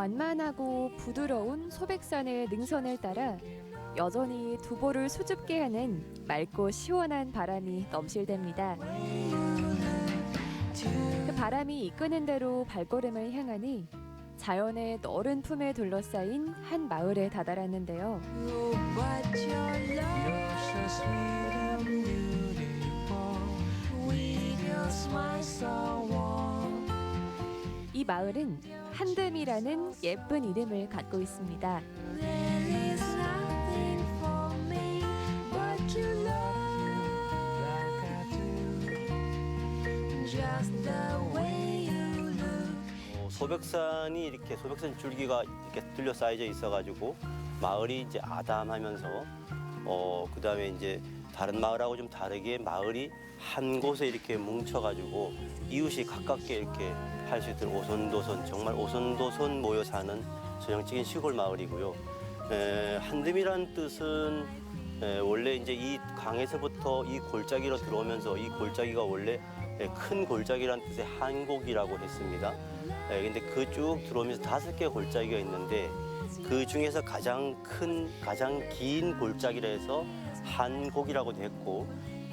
완만하고 부드러운 소백산의 능선을 따라 여전히 두보를 수줍게 하는 맑고 시원한 바람이 넘실댑니다. 그 바람이 이끄는 대로 발걸음을 향하니 자연의 너른 품에 둘러싸인 한 마을에 다다랐는데요. 이 마을은 한듦이라는 예쁜 이름을 갖고 있습니다. 소백산이 이렇게 소백산 줄기가 이렇게 둘러싸여져 있어가지고 마을이 이제 아담하면서 그다음에 이제 다른 마을하고 좀 다르게 마을이 한 곳에 이렇게 뭉쳐가지고 이웃이 가깝게 이렇게 할 수 있도록 오손도손 정말 오손도손 모여 사는 전형적인 시골 마을이고요. 한듦이라는 뜻은 원래 이제 이 강에서부터 이 골짜기로 들어오면서 이 골짜기가 원래 큰 골짜기라는 뜻의 한곡이라고 했습니다. 근데 그 쭉 들어오면서 5개의 골짜기가 있는데 그 중에서 가장 긴 골짜기라 해서 한곡이라고 됐고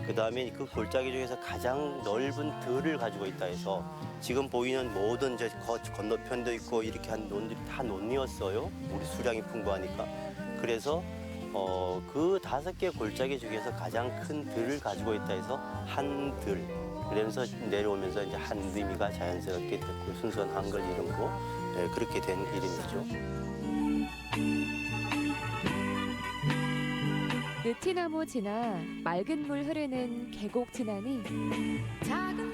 그 다음에 그 골짜기 중에서 가장 넓은 들을 가지고 있다 해서 지금 보이는 모든 이제 건너편도 있고 이렇게 한 논들이 다 논이었어요. 우리 수량이 풍부하니까. 그래서 그 5개 골짜기 중에서 가장 큰 들을 가지고 있다 해서 한들. 그러면서 내려오면서 이제 한드미가 자연스럽게 됐고 순수한 한글 이름으로 그렇게 된 이름이죠. 느티나무 지나 맑은 물 흐르는 계곡 지나니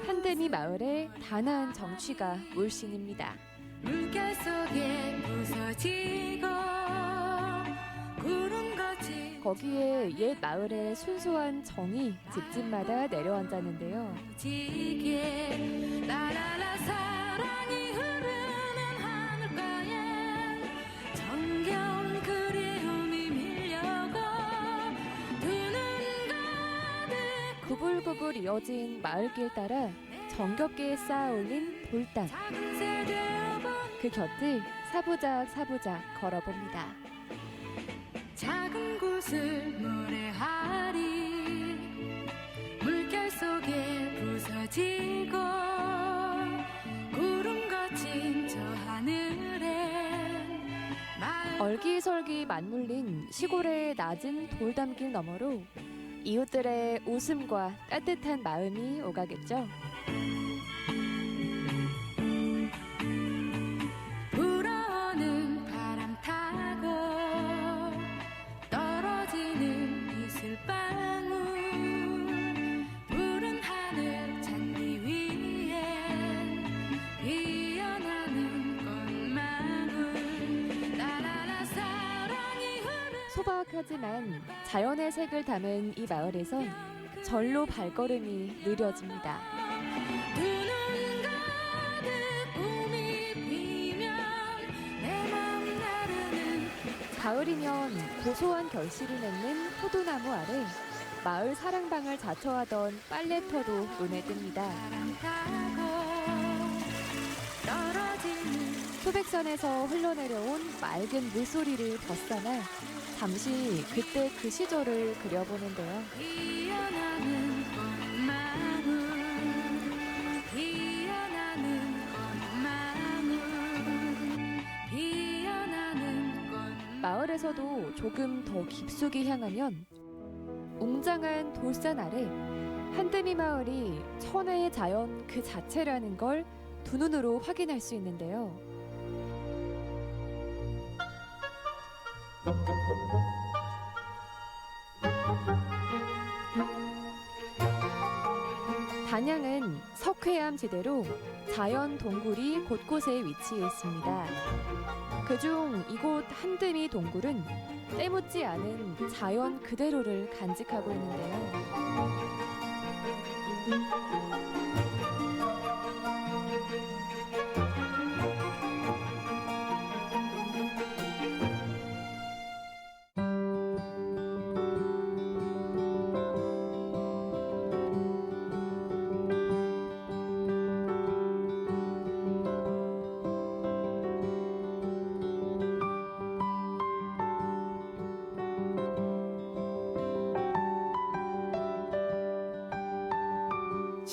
한드미 마을의 단아한 정취가 물씬입니다. 물결 속에 부서지고 구름같이 거기에 옛 마을의 순수한 정이 집집마다 내려앉았는데요. 지게 라라라 사랑이 흐르는 하늘가에 정겨운 그리움이 밀려고 두 눈 가득 구불구불 이어진 마을길 따라 정겹게 쌓아올린 돌담. 작은 새 되어본 그 곁을 사부작 걸어봅니다. 작은 곳을 노래하리 물결 속에 부서지고 구름 거친 저 하늘엔 얼기설기 맞물린 시골의 낮은 돌담길 너머로 이웃들의 웃음과 따뜻한 마음이 오가겠죠. 불어오는 바람 타고 떨어지는 이슬방울 푸른 하늘 잔디 위엔 피어나는 꽃망울 라라라 사랑이 흐르는 소박하지만 자연의 색을 담은 이 마을에선 절로 발걸음이 느려집니다. 두 눈 가득 꿈이 피면 내 마음 나르는 가을이면 고소한 결실을 맺는 포도나무 아래 마을 사랑방을 자처하던 빨래터도 눈에 띕니다. 바람 타고 떨어지는 소백산에서 흘러내려온 맑은 물소리를 벗어나 잠시 그때 그 시절을 그려보는데요. 피어나는 꽃망울 피어나는 꽃망울 피어나는 꽃망울 마을에서도 조금 더 깊숙이 향하면 웅장한 돌산 아래 한드미 마을이 천혜의 자연 그 자체라는 걸 두 눈으로 확인할 수 있는데요. 단양은 석회암 지대로 자연 동굴이 곳곳에 위치해 있습니다. 그중 이곳 한드미 동굴은 때묻지 않은 자연 그대로를 간직하고 있는데요.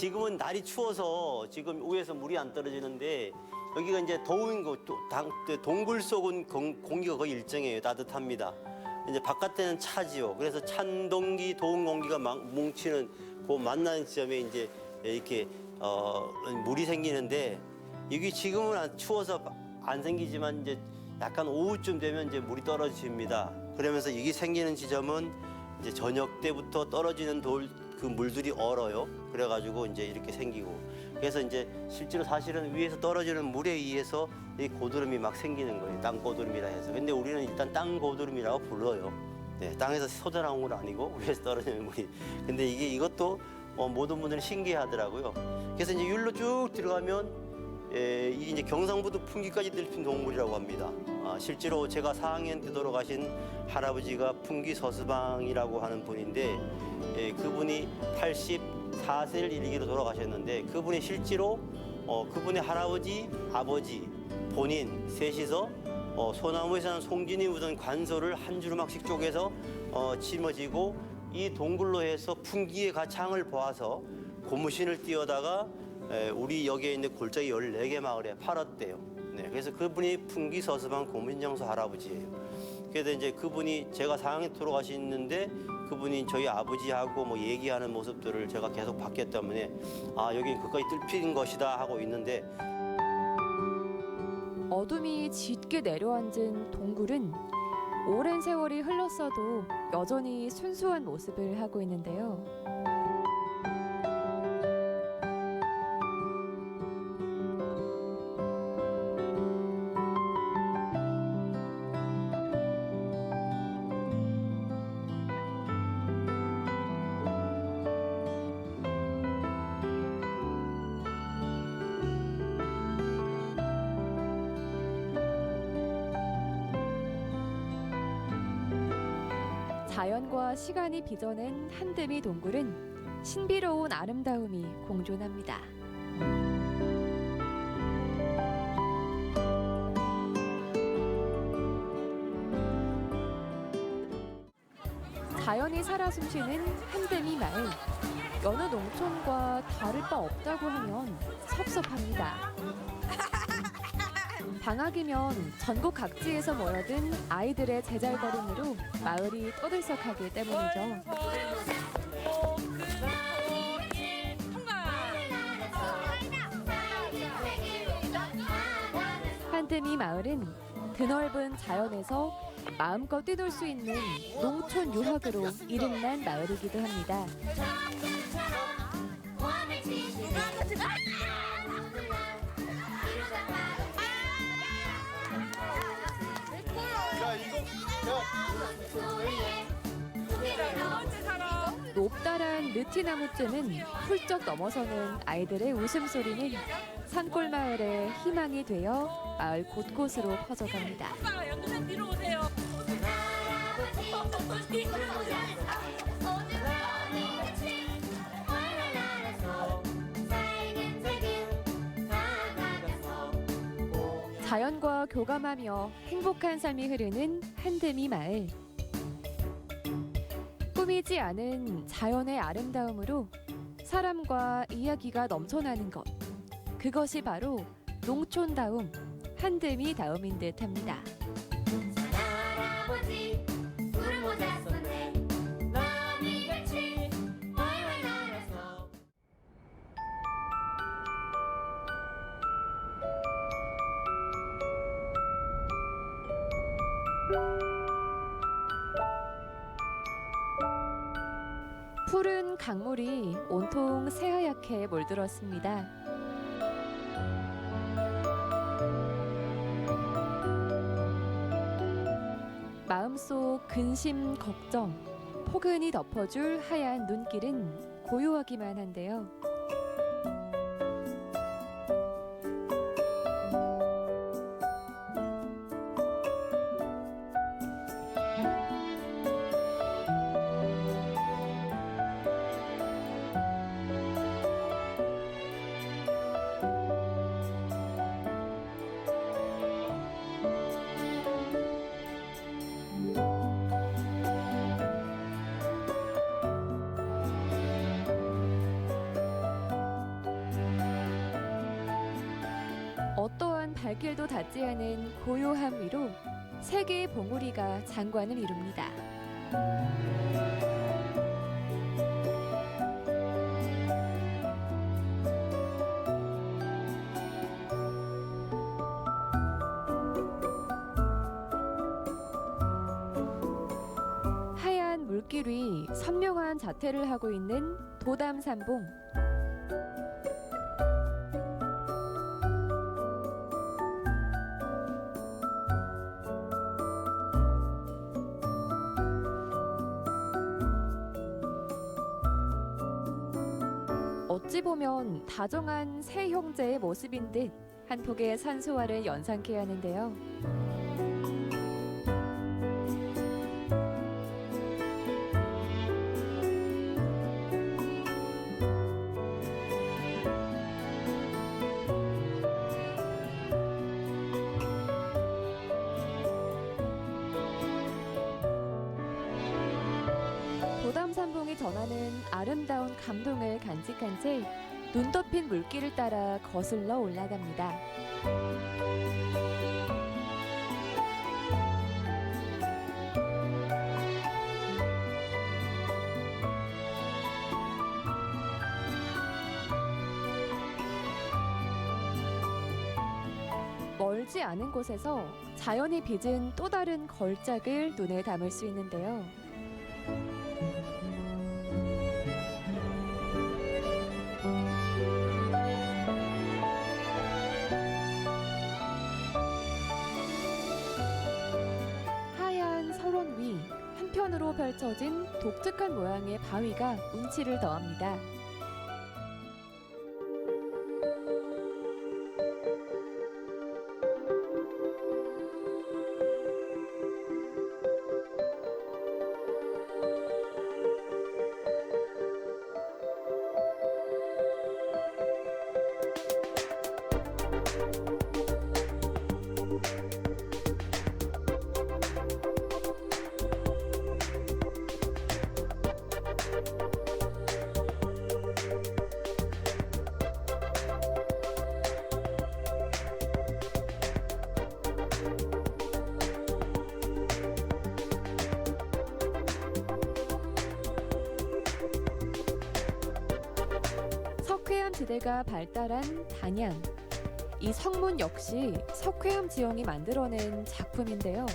지금은 날이 추워서 지금 위에서 물이 안 떨어지는데 여기가 이제 더운 곳, 동굴 속은 공기가 거의 일정해요. 따뜻합니다. 이제 바깥에는 차지요. 그래서 찬 공기, 더운 공기가 막 뭉치는 그 만나는 지점에 이제 이렇게 물이 생기는데 여기 지금은 추워서 안 생기지만 이제 약간 오후쯤 되면 이제 물이 떨어집니다. 그러면서 여기 생기는 지점은 이제 저녁 때부터 떨어지는 그 물들이 얼어요. 그래가지고 이제 이렇게 생기고. 그래서 이제 실제로 사실은 위에서 떨어지는 물에 의해서 이 고드름이 막 생기는 거예요. 땅 고드름이라 해서. 근데 우리는 일단 땅 고드름이라고 불러요. 네, 땅에서 쏟아나온 건 아니고 위에서 떨어지는 물이. 근데 이것도 모든 분들이 신기하더라고요. 그래서 이제 율로 쭉 들어가면 이게 이제 경상북도 풍기까지 들핀 동물이라고 합니다. 실제로 제가 4학년 때 돌아가신 할아버지가 풍기 서수방이라고 하는 분인데 그분이 84세를 일기로 돌아가셨는데 그분이 실제로 그분의 할아버지, 아버지, 본인 셋이서 소나무에서 난 송진이 묻은 관소를 한 주르막씩 쪼개서 짊어지고 이 동굴로 해서 풍기의 가창을 보아서 고무신을 띄어다가 우리 여기에 있는 골짜기 14개 마을에 팔았대요. 네, 그래서 그분이 풍기 서수방 고문정서 할아버지예요. 그래서 이제 그분이 제가 4학년 돌아가시는데 그분이 저희 아버지하고 뭐 얘기하는 모습들을 제가 계속 봤기 때문에 여기 그까지 뚫힌 것이다 하고 있는데 어둠이 짙게 내려앉은 동굴은 오랜 세월이 흘렀어도 여전히 순수한 모습을 하고 있는데요. 자연과 시간이 빚어낸 한드미 동굴은 신비로운 아름다움이 공존합니다. 자연이 살아 숨쉬는 한드미 마을. 여느 농촌과 다를 바 없다고 하면 섭섭합니다. 방학이면 전국 각지에서 모여든 아이들의 제잘거림으로 마을이 떠들썩하기 때문이죠. 한드미 마을은 드넓은 자연에서 마음껏 뛰놀 수 있는 농촌 유학으로 이름난 마을이기도 합니다. 높다란 느티나무쯤은 훌쩍 넘어서는 아이들의 웃음소리는 산골 마을의 희망이 되어 마을 곳곳으로 퍼져갑니다. 연두산 뒤로 오세요. 자연과 교감하며 행복한 삶이 흐르는 한드미 마을. 꾸미지 않은 자연의 아름다움으로 사람과 이야기가 넘쳐나는 것. 그것이 바로 농촌다움, 한드미다움인 듯합니다. 할아버지 푸른 모자 썼네 나비같이 활활 날아서 푸른 강물이 온통 새하얗게 몰들었습니다. 마음속 근심, 걱정, 포근히 덮어줄 하얀 눈길은 고요하기만 한데요. 발길도 닿지 않은 고요함 위로 세 개의 봉우리가 장관을 이룹니다. 하얀 물길 위 선명한 자태를 하고 있는 도담산봉. 어찌 보면 다정한 세 형제의 모습인 듯 한 폭의 산소화를 연상케 하는데요. 도담산봉이 전하는 아름다운 감동을 간직한 채 눈 덮인 물길을 따라 거슬러 올라갑니다. 멀지 않은 곳에서 자연이 빚은 또 다른 걸작을 눈에 담을 수 있는데요. 하얀 설원 위 한편으로 펼쳐진 독특한 모양의 바위가 운치를 더합니다. 석회암 지대가 발달한 단양. 이 성문 역시 석회암 지형이 만들어낸 작품인데요.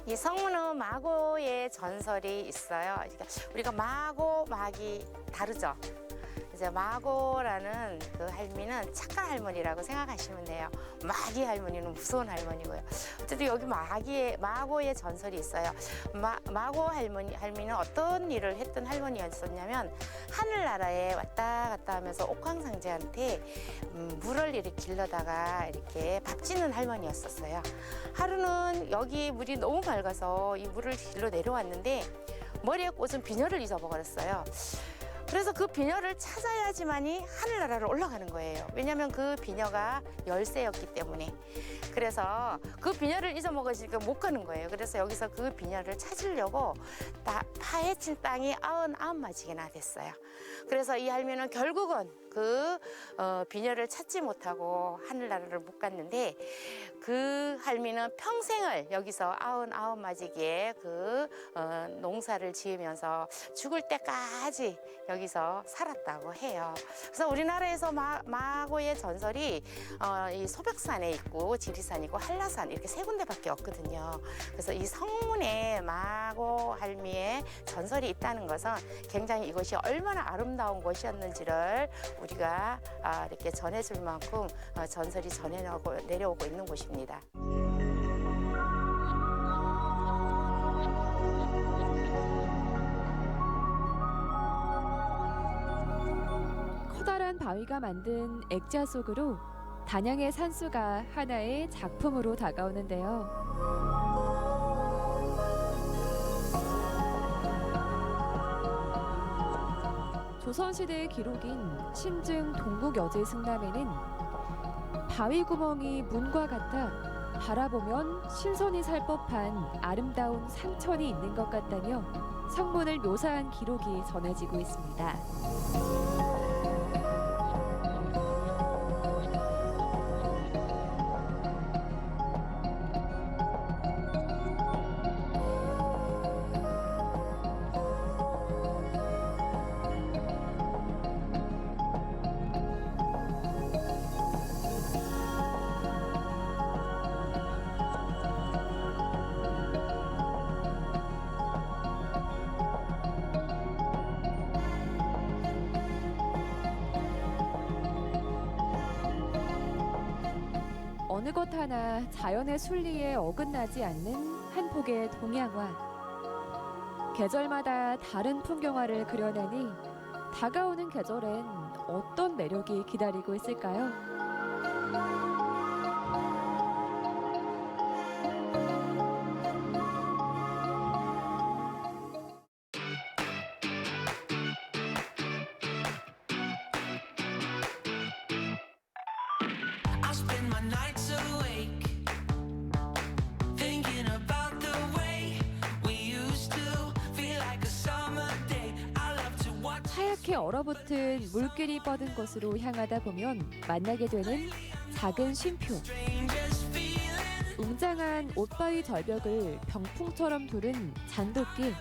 이 성문은 마고의 전설이 있어요. 그러니까 우리가 마고, 막이 다르죠. 이제 마고라는 그 할미는 착한 할머니라고 생각하시면 돼요. 마기 할머니는 무서운 할머니고요. 어쨌든 여기 마고의 전설이 있어요. 마고 할미는 어떤 일을 했던 할머니였었냐면 하늘나라에 왔다 갔다 하면서 옥황상제한테 물을 이렇게 길러다가 이렇게 밥 짓는 할머니였었어요. 하루는 여기 물이 너무 맑아서 이 물을 길러 내려왔는데 머리에 꽂은 비녀를 잊어버렸어요. 그래서 그 비녀를 찾아야지만이 하늘나라로 올라가는 거예요. 왜냐하면 그 비녀가 열쇠였기 때문에. 그래서 그 비녀를 잊어먹으니까 못 가는 거예요. 그래서 여기서 그 비녀를 찾으려고 파헤친 땅이 99마지개나 됐어요. 그래서 이 할미는 결국은 그 비녀를 찾지 못하고 하늘나라를 못 갔는데 그 할미는 평생을 여기서 99마지기에 그 농사를 지으면서 죽을 때까지 여기서 살았다고 해요. 그래서 우리나라에서 마고의 전설이 이 소백산에 있고 지리산 있고 한라산 이렇게 세 군데밖에 없거든요. 그래서 이 성문에 마고 할미의 전설이 있다는 것은 굉장히 이것이 얼마나 아름다운 곳이었는지를 우리가 이렇게 전해줄 만큼 전설이 내려오고 있는 곳입니다. 커다란 바위가 만든 액자 속으로 단양의 산수가 하나의 작품으로 다가오는데요. 조선시대의 기록인 신증 동국여제 승남에는 바위 구멍이 문과 같아 바라보면 신선이 살 법한 아름다운 산천이 있는 것 같다며 성문을 묘사한 기록이 전해지고 있습니다. 어느 것 하나 자연의 순리에 어긋나지 않는 한 폭의 동양화. 계절마다 다른 풍경화를 그려내니 다가오는 계절엔 어떤 매력이 기다리고 있을까요? I spend my nights awake, thinking about the way we used to feel like a summer day. I love to watch. 하얗게 얼어붙은 물길이 뻗은 곳으로 향하다 보면 만나게 되는 작은 쉼표. Strangest feeling. 웅장한 옷바위 절벽을 병풍처럼 두른 잔돗길.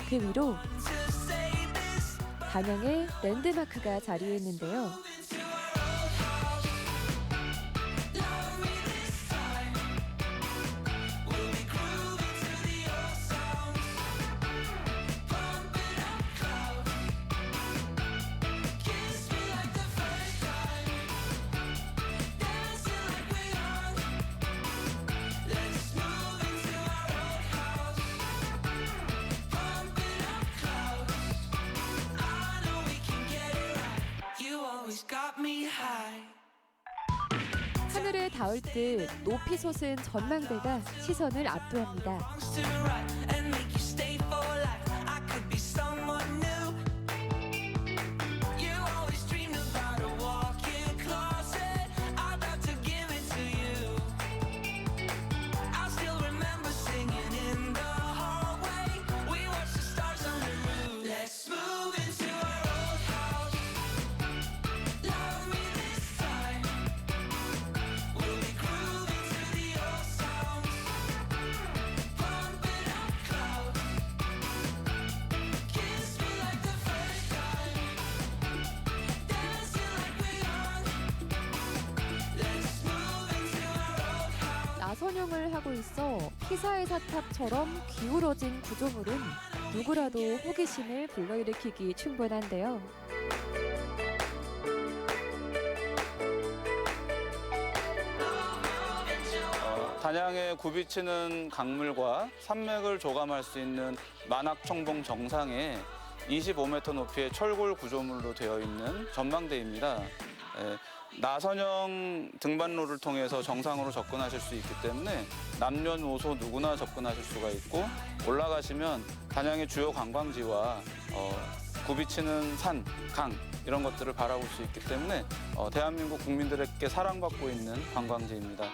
그 위로 To say this, 단양의 랜드마크가 자리했는데요. into our old house. Love me this time. We'll be grooving to the old sounds, pumping up clouds. Kiss me like the first time, dancing like we're young. Let's move into our old house, pumping up clouds. I know we can get it right. You always got me high. 하늘에 닿을 듯 높이 솟은 전망대가 시선을 압도합니다. Songs to write and make you stay for life. I could be someone new. You always dreamed about a walk-in closet. I'd love to give it to you. I still remember singing in the hallway. We watched the stars on the roof. Let's move into our old house. Love me this time. We'll be grooving to the old sounds, pumping up clouds. Kiss me like the first time, dancing like we're young. Let's move into our old house. 나선형을 하고 있어 피사의 사탑처럼 기울어진 구조물은 누구라도 호기심을 불러일으키기 충분한데요. 단양에 굽이치는 강물과 산맥을 조감할 수 있는 만학청봉 정상에 25m 높이의 철골 구조물로 되어 있는 전망대입니다. 나선형 등반로를 통해서 정상으로 접근하실 수 있기 때문에 남녀노소 누구나 접근하실 수가 있고, 올라가시면 단양의 주요 관광지와 굽이치는 산, 강 이런 것들을 바라볼 수 있기 때문에 대한민국 국민들에게 사랑받고 있는 관광지입니다.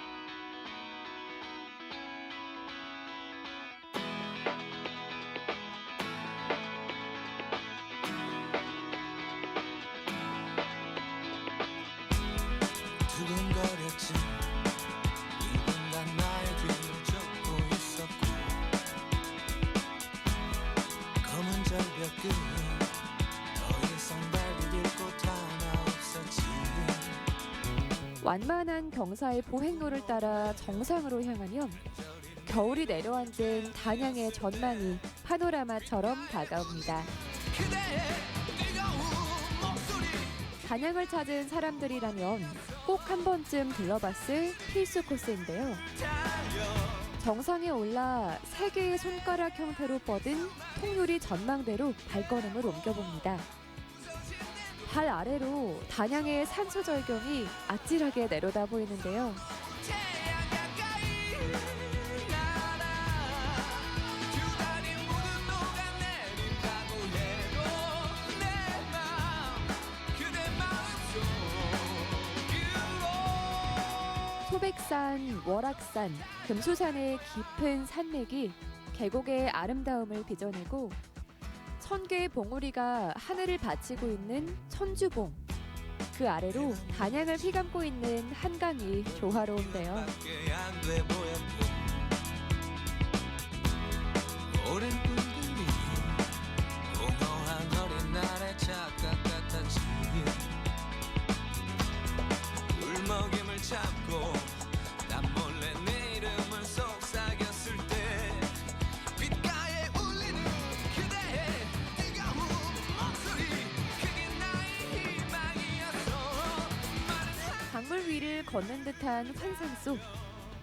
두근거렸지. 누군가 나의 뒤를 쫓고 있었고, 검은 절벽 끝 더 이상 발 디딜 곳 하나 없었지. 완만한 경사의 보행로를 따라 정상으로 향하면 겨울이 내려앉은 단양의 전망이 파노라마처럼 다가옵니다. 그대의 뜨거운 목소리. 단양을 찾은 사람들이라면 꼭 한 번쯤 들러봤을 필수 코스인데요. 정상에 올라 세 개의 손가락 형태로 뻗은 통유리 전망대로 발걸음을 옮겨봅니다. 발 아래로 단양의 산수절경이 아찔하게 내려다 보이는데요. 태양 가까이 날아 두 다리 모두 녹아내린다고 해도 내 맘 그대 마음속으로. 소백산, 월악산, 금수산의 깊은 산맥이 계곡의 아름다움을 빚어내고 1000개의 봉우리가 하늘을 바치고 있는 천주봉. 그 아래로 단양을 휘감고 있는 한강이 조화로운데요. 안돼 보였고 오랜 꿈들이 공허한 어린 날의 착각 같았지 울먹임을 참고 난 몰래 내 이름을 속삭였을 때 귓가에 울리는 그대의 뜨거운 목소리 그게 나의 희망이었어 강물 위를 걷는 듯한 환상 속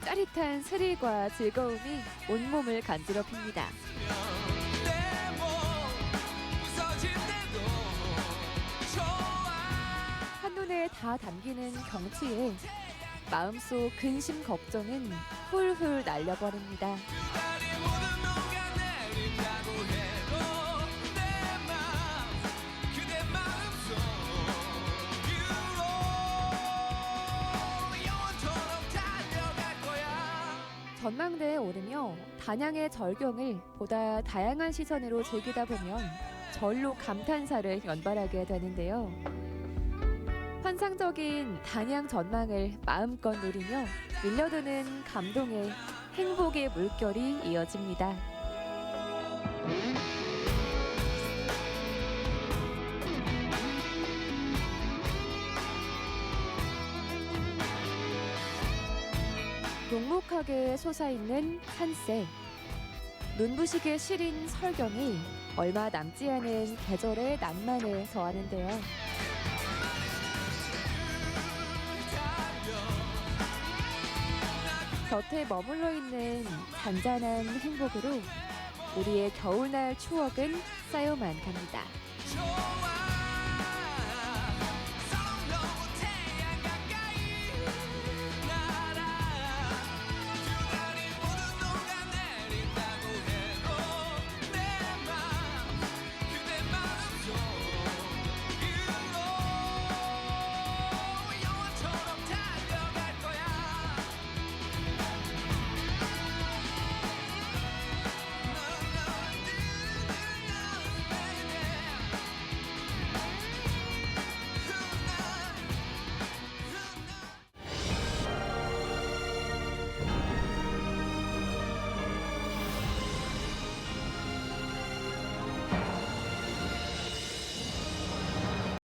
짜릿한 스릴과 즐거움이 온몸을 간지럽힙니다. 내몸 부서질 때도 좋아 한눈에 다 담기는 경치에 마음속 근심 걱정은 훌훌 날려버립니다. 달이 모든 농가 내린다고 해도 내 맘 그대 마음속 유로 영원토록 달려갈 거야 전망대에 오르며 단양의 절경을 보다 다양한 시선으로 즐기다 보면 절로 감탄사를 연발하게 되는데요. 환상적인 단양 전망을 마음껏 누리며 밀려드는 감동의 행복의 물결이 이어집니다. 녹록하게 솟아있는 산세. 눈부시게 시린 설경이 얼마 남지 않은 계절의 낭만을 더하는데요. 곁에 머물러 있는 잔잔한 행복으로 우리의 겨울날 추억은 쌓여만 갑니다. 좋아